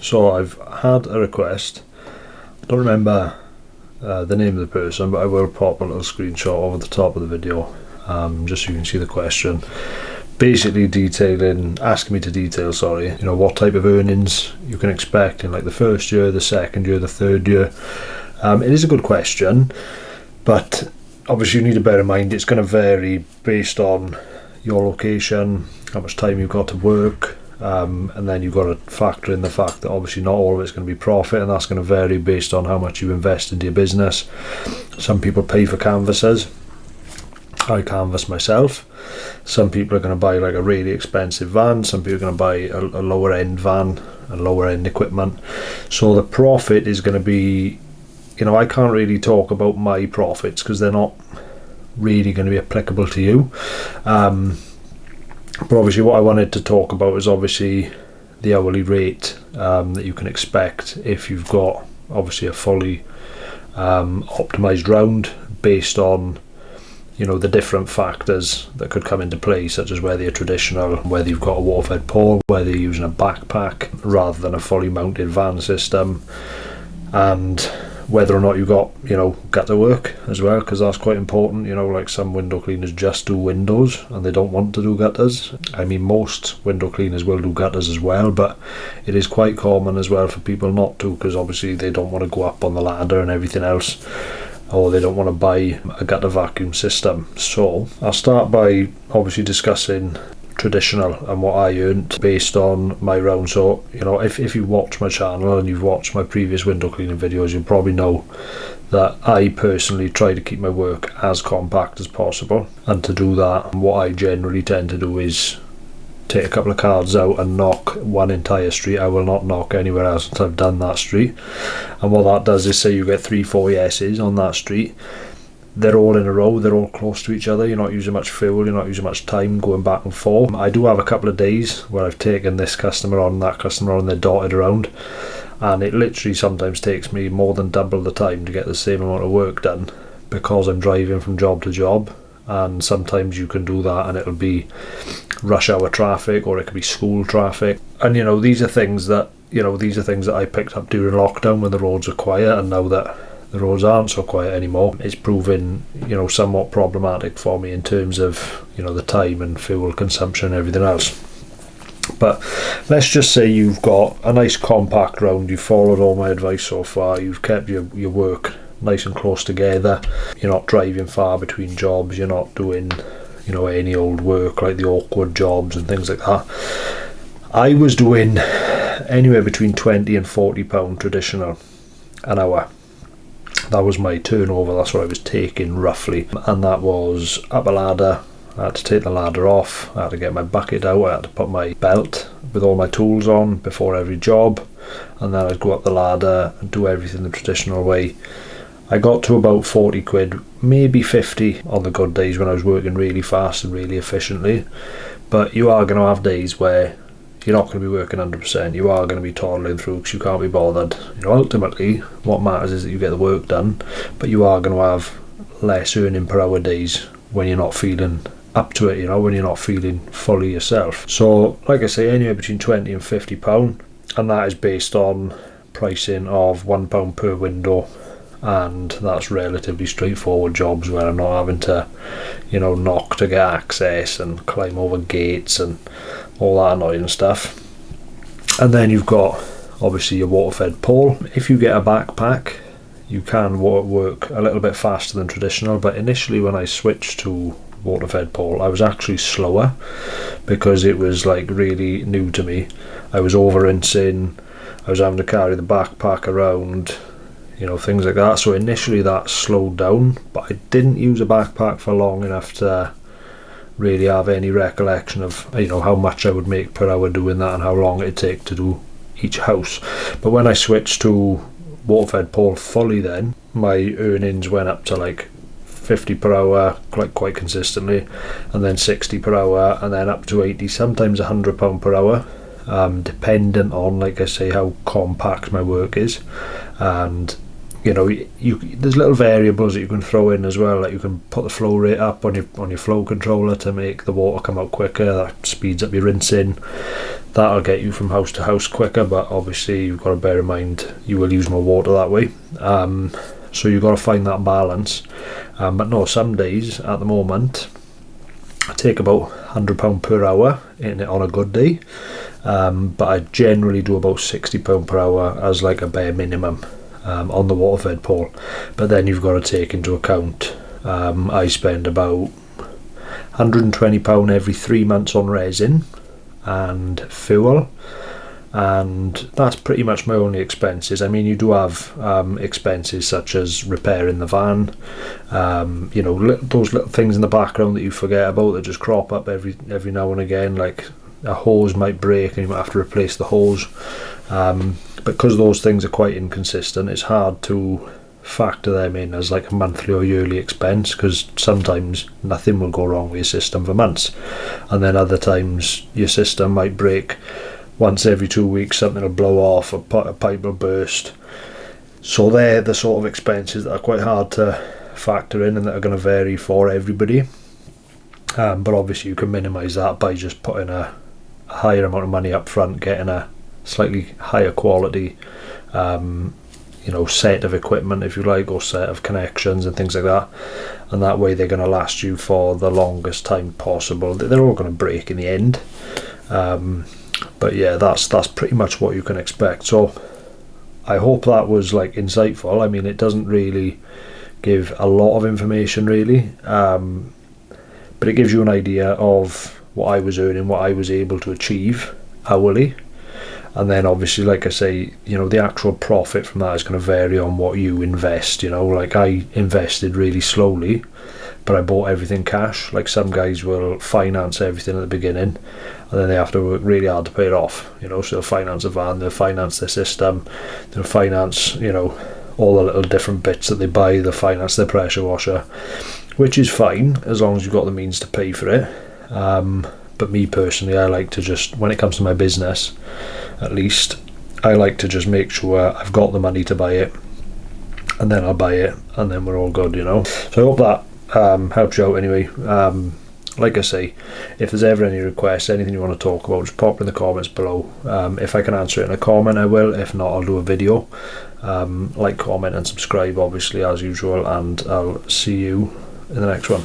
So I've had a request. I don't remember the name of the person, but I will pop a little screenshot over the top of the video, just so you can see the question. Basically asking me to detail, what type of earnings you can expect in like the first year, the second year, the third year. It is a good question, but obviously you need to bear in mind it's going to vary based on your location, how much time you've got to work, and then you've got to factor in the fact that obviously not all of it's going to be profit, and that's going to vary based on how much you invest into your business. Some people pay for canvases. I canvass myself. Some people are going to buy like a really expensive van. Some people are going to buy a lower end van and lower end equipment. So the profit is going to be, I can't really talk about my profits because they're not really going to be applicable to you. But obviously what I wanted to talk about is obviously the hourly rate that you can expect if you've got obviously a fully optimized round based on the different factors that could come into play, such as whether you're traditional, whether you've got a waterfed pole, whether you're using a backpack rather than a fully mounted van system, and whether or not you got gutter work as well, because that's quite important. Like some window cleaners just do windows and they don't want to do gutters. I mean, most window cleaners will do gutters as well, but it is quite common as well for people not to, because obviously they don't want to go up on the ladder and everything else, or they don't want to buy a gutter vacuum system. So I'll start by obviously discussing traditional and what I earned based on my round. So if you watch my channel and you've watched my previous window cleaning videos, you'll probably know that I personally try to keep my work as compact as possible, and to do that, what I generally tend to do is take a couple of cards out and knock one entire street. I will not knock anywhere else until I've done that street. And what that does is, say you get 3-4 yeses on that street, they're all in a row, they're all close to each other, you're not using much fuel, you're not using much time going back and forth. I do have a couple of days where I've taken this customer on, that customer on, they're dotted around, and it literally sometimes takes me more than double the time to get the same amount of work done, because I'm driving from job to job. And sometimes you can do that and it'll be rush hour traffic, or it could be school traffic. And these are things that I picked up during lockdown when the roads were quiet, and now that the roads aren't so quiet anymore, it's proving somewhat problematic for me in terms of the time and fuel consumption and everything else. But let's just say you've got a nice compact round, you've followed all my advice so far, you've kept your work nice and close together, you're not driving far between jobs, you're not doing any old work like the awkward jobs and things like that. I was doing anywhere between £20 and £40 traditional an hour. That was my turnover, that's what I was taking roughly, and that was up a ladder. I had to take the ladder off, I had to get my bucket out, I had to put my belt with all my tools on before every job, and then I'd go up the ladder and do everything the traditional way. I got to about 40 quid, maybe 50 on the good days when I was working really fast and really efficiently. But you are going to have days where you're not going to be working 100%, you are going to be toddling through because you can't be bothered. Ultimately what matters is that you get the work done, but you are going to have less earning per hour days when you're not feeling up to it, when you're not feeling fully yourself. So like I say, anywhere between £20 and £50, and that is based on pricing of £1 per window, and that's relatively straightforward jobs where I'm not having to knock to get access and climb over gates and all that annoying stuff. And then you've got obviously your waterfed pole. If you get a backpack, you can work a little bit faster than traditional, but initially when I switched to waterfed pole, I was actually slower because it was like really new to me. I was over-rinsing, I was having to carry the backpack around, things like that. So initially that slowed down, but I didn't use a backpack for long enough to really have any recollection of how much I would make per hour doing that and how long it'd take to do each house. But when I switched to waterfed pole fully, then my earnings went up to like 50 per hour quite consistently, and then 60 per hour, and then up to 80, sometimes £100 per hour, dependent on, like I say, how compact my work is and there's little variables that you can throw in as well. Like you can put the flow rate up on your flow controller to make the water come out quicker. That speeds up your rinsing. That'll get you from house to house quicker, but obviously you've got to bear in mind you will use more water that way. So you've got to find that balance. But no, some days at the moment I take about £100 per hour in it on a good day, but I generally do about £60 per hour as like a bare minimum on the Waterfed pole. But then you've got to take into account I spend about £120 every 3 months on resin and fuel, and that's pretty much my only expenses. I mean, you do have expenses such as repairing the van, those little things in the background that you forget about that just crop up every now and again, like a hose might break and you might have to replace the hose. Because those things are quite inconsistent, it's hard to factor them in as like a monthly or yearly expense, because sometimes nothing will go wrong with your system for months, and then other times your system might break once every 2 weeks. Something will blow off, a pipe will burst. So they're the sort of expenses that are quite hard to factor in and that are going to vary for everybody. But obviously you can minimise that by just putting a higher amount of money up front, getting a slightly higher quality set of equipment, if you like, or set of connections and things like that, and that way they're going to last you for the longest time possible. They're all going to break in the end, but yeah, that's pretty much what you can expect. So I hope that was like insightful. I mean, it doesn't really give a lot of information really, but it gives you an idea of what I was earning, what I was able to achieve hourly. And then obviously, like I say, the actual profit from that is going to vary on what you invest. Like I invested really slowly, but I bought everything cash. Like some guys will finance everything at the beginning, and then they have to work really hard to pay it off. So they'll finance a van, they'll finance their system, they'll finance, all the little different bits that they buy, they'll finance their pressure washer, which is fine as long as you've got the means to pay for it. But me personally, I like to just, when it comes to my business, at least, I like to just make sure I've got the money to buy it, and then I'll buy it, and then we're all good, So I hope that helps you out anyway. Like I say, if there's ever any requests, anything you want to talk about, just pop in the comments below. If I can answer it in a comment, I will. If not, I'll do a video. Like, comment and subscribe, obviously, as usual, and I'll see you in the next one.